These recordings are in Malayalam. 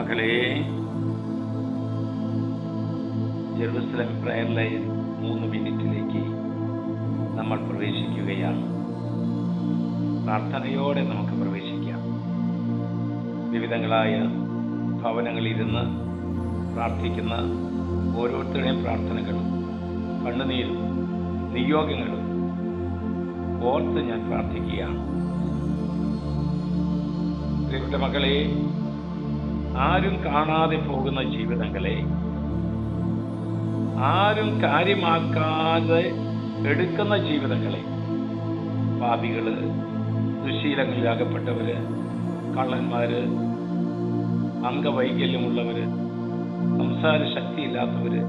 മക്കളെ, ജെറുസലേം പ്രയർ ലൈൻ 3 മിനിറ്റിലേക്ക് നമ്മൾ പ്രവേശിക്കുകയാണ്. പ്രാർത്ഥനയോടെ നമുക്ക് പ്രവേശിക്കാം. വിവിധങ്ങളായ ഭവനങ്ങളിലിരുന്ന് പ്രാർത്ഥിക്കുന്ന ഓരോരുത്തരുടെയും പ്രാർത്ഥനകളും കണ്ണുനീരും നിയോഗങ്ങളും ഓർത്ത് ഞാൻ പ്രാർത്ഥിക്കുകയാണ്. പ്രിയപ്പെട്ട മക്കളെ, ആരും കാണാതെ പോകുന്ന ജീവിതങ്ങളെ, ആരും കാര്യമാക്കാതെ എടുക്കുന്ന ജീവിതങ്ങളെ, പാപികള്, ദുശീലങ്ങളിൽ അകപ്പെട്ടവര്, കള്ളന്മാര്, അംഗവൈകല്യമുള്ളവര്, സംസാര ശക്തിയില്ലാത്തവര്,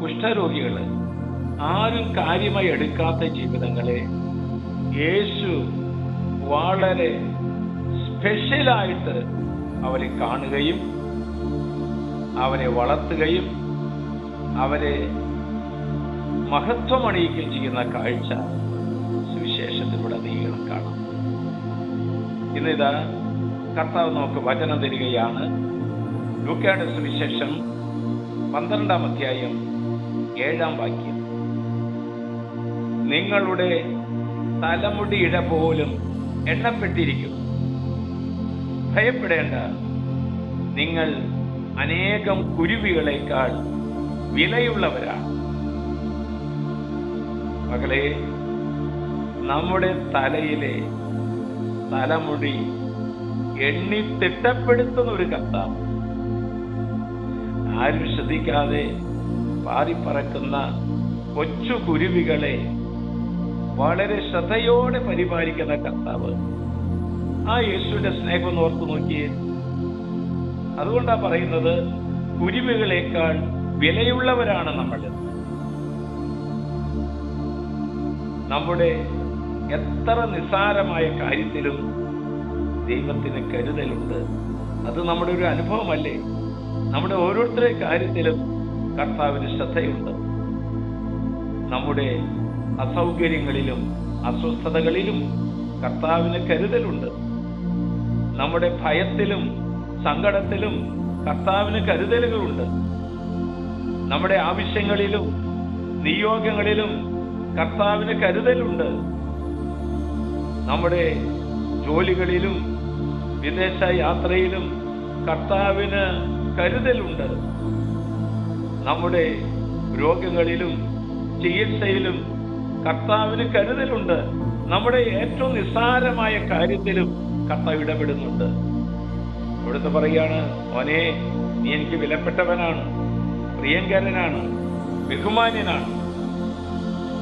കുഷ്ഠരോഗികള്, ആരും കാര്യമായി എടുക്കാത്ത ജീവിതങ്ങളെ യേശു വളരെ സ്പെഷ്യലായിട്ട് അവരെ കാണുകയും അവരെ വളർത്തുകയും അവരെ മഹത്വമണിയിക്കുകയും ചെയ്യുന്ന കാഴ്ച സുവിശേഷത്തിലൂടെ നീളം കാണാം. ഇന്നിതാ കർത്താവ് നമുക്ക് വചനം തരികയാണ്. ലൂക്കയുടെ സുവിശേഷം 12-ാം അധ്യായം 7-ാം വാക്യം. നിങ്ങളുടെ തലമുടിയിട പോലും എണ്ണപ്പെട്ടിരിക്കും. ഭയപ്പെടേണ്ട, നിങ്ങൾ അനേകം കുരുവികളെക്കാൾ വിലയുള്ളവരാണ്. മകളെ, നമ്മുടെ തലയിലെ തലമുടി എണ്ണി തിട്ടപ്പെടുത്തുന്ന ഒരു കർത്താവ്, ആരും ശ്രദ്ധിക്കാതെ പാറിപ്പറക്കുന്ന കൊച്ചു കുരുവികളെ വളരെ ശ്രദ്ധയോടെ പരിപാലിക്കുന്ന കർത്താവ്, ആ യേശുവിന്റെ സ്നേഹം ഓർത്തു നോക്കിയേ. അതുകൊണ്ടാ പറയുന്നത്, കുരുവികളെക്കാൾ വിലയുള്ളവരാണ് നമ്മൾ. നമ്മുടെ എത്ര നിസ്സാരമായ കാര്യത്തിലും ദൈവത്തിന് കരുതലുണ്ട്. അത് നമ്മുടെ ഒരു അനുഭവമല്ലേ? നമ്മുടെ ഓരോരുത്തരുടെ കാര്യത്തിലും കർത്താവിന് ശ്രദ്ധയുണ്ട്. നമ്മുടെ അസൗകര്യങ്ങളിലും അസ്വസ്ഥതകളിലും കർത്താവിന് കരുതലുണ്ട്. നമ്മുടെ ഭയത്തിലും സങ്കടത്തിലും കർത്താവിന് കരുതലുകളുണ്ട്. നമ്മുടെ ആവശ്യങ്ങളിലും നിയോഗങ്ങളിലും കർത്താവിന് കരുതലുണ്ട്. നമ്മുടെ ജോലികളിലും വിദേശ യാത്രയിലും കർത്താവിന് കരുതലുണ്ട്. നമ്മുടെ രോഗങ്ങളിലും ചികിത്സയിലും കർത്താവിന് കരുതലുണ്ട്. നമ്മുടെ ഏറ്റവും നിസ്സാരമായ കാര്യത്തിലും കർത്താവ് ഇടപെടുന്നുണ്ട്. അവിടുത്തെ പറയാണ്, മോനെ, നീ എനിക്ക് വിലപ്പെട്ടവനാണ്, പ്രിയങ്കരനാണ്, ബഹുമാന്യനാണ്.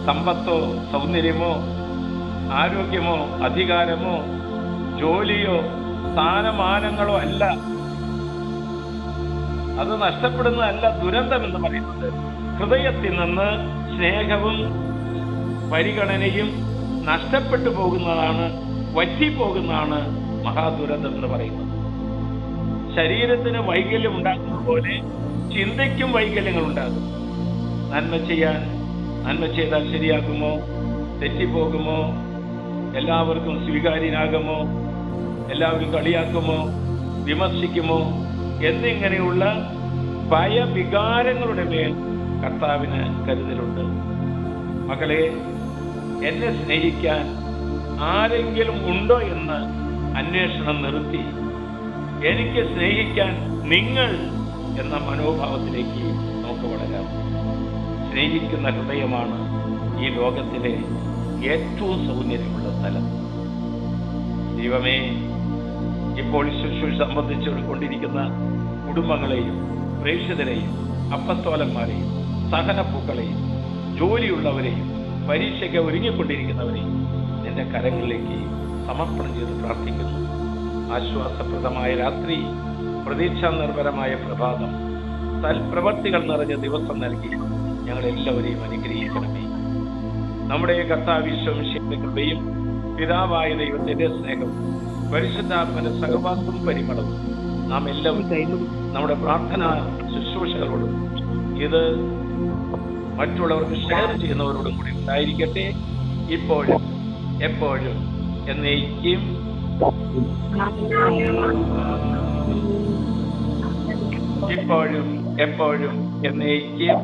സമ്പത്തോ സൗന്ദര്യമോ ആരോഗ്യമോ അധികാരമോ ജോലിയോ സ്ഥാനമാനങ്ങളോ അല്ല, അത് നഷ്ടപ്പെടുന്നതല്ല ദുരന്തം എന്ന് പറയുന്നത്. ഹൃദയത്തിൽ നിന്ന് സ്നേഹവും പരിഗണനയും നഷ്ടപ്പെട്ടു പോകുന്നതാണ്, വറ്റിപ്പോകുന്നതാണ് മഹാദുരന്തം എന്ന് പറയുന്നത്. ശരീരത്തിന് വൈകല്യം ഉണ്ടാകുന്നത് പോലെ ചിന്തയ്ക്കും വൈകല്യങ്ങൾ ഉണ്ടാകും. നന്മ ചെയ്താൽ ശരിയാകുമോ, തെറ്റിപ്പോകുമോ, എല്ലാവർക്കും സ്വീകാര്യനാകുമോ, എല്ലാവരും കളിയാക്കുമോ, വിമർശിക്കുമോ എന്നിങ്ങനെയുള്ള ഭയവികാരങ്ങളുടെ മേൽ കർത്താവിന് കരുതലുണ്ട്. മക്കളെ, എന്നെ സ്നേഹിക്കാൻ ആരെങ്കിലും ഉണ്ടോ എന്ന് അന്വേഷണം നിർത്തി എനിക്ക് സ്നേഹിക്കാൻ നിങ്ങൾ എന്ന മനോഭാവത്തിലേക്ക് നമുക്ക് വളരാം. സ്നേഹിക്കുന്ന ഹൃദയമാണ് ഈ ലോകത്തിലെ ഏറ്റവും സൗന്ദര്യമുള്ള സ്ഥലം. ദൈവമേ, ഇപ്പോൾ ശുശ്രൂഷ സംബന്ധിച്ചുകൊണ്ടിരിക്കുന്ന കുടുംബങ്ങളെയും പ്രേക്ഷിതരെയും അപ്പസ്തോലന്മാരെയും സഹനപ്പൂക്കളെയും ജോലിയുള്ളവരെയും പരീക്ഷയ്ക്ക് ഒരുങ്ങിക്കൊണ്ടിരിക്കുന്നവരെയും നിന്റെ കരങ്ങളിലേക്ക് സമർപ്പണം ചെയ്ത് പ്രാർത്ഥിക്കുന്നു. ആശ്വാസപ്രദമായ രാത്രി, പ്രതീക്ഷാ നിർഭരമായ പ്രഭാതം, സൽപ്രവർത്തികൾ നിറഞ്ഞ ദിവസം നൽകി ഞങ്ങളെല്ലാവരെയും അനുഗ്രഹിക്കണമേ. നമ്മുടെ കർത്താവിശ്വമിശിഹായുടെ കൃപയും പിതാവായ ദൈവത്തിന്റെ സ്നേഹവും പരിശുദ്ധാത്മന്റെ സഹവാസവും പരിമളവും നാം എല്ലാവരും നമ്മുടെ പ്രാർത്ഥന ശുശ്രൂഷകളോടും ഇത് മറ്റുള്ളവർക്ക് ഷെയർ ചെയ്യുന്നവരോടും കൂടി ഉണ്ടായിരിക്കട്ടെ, ഇപ്പോഴും എപ്പോഴും എന്നേക്കും. ഇപ്പോഴും എപ്പോഴും എന്നേക്കും.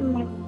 Amen.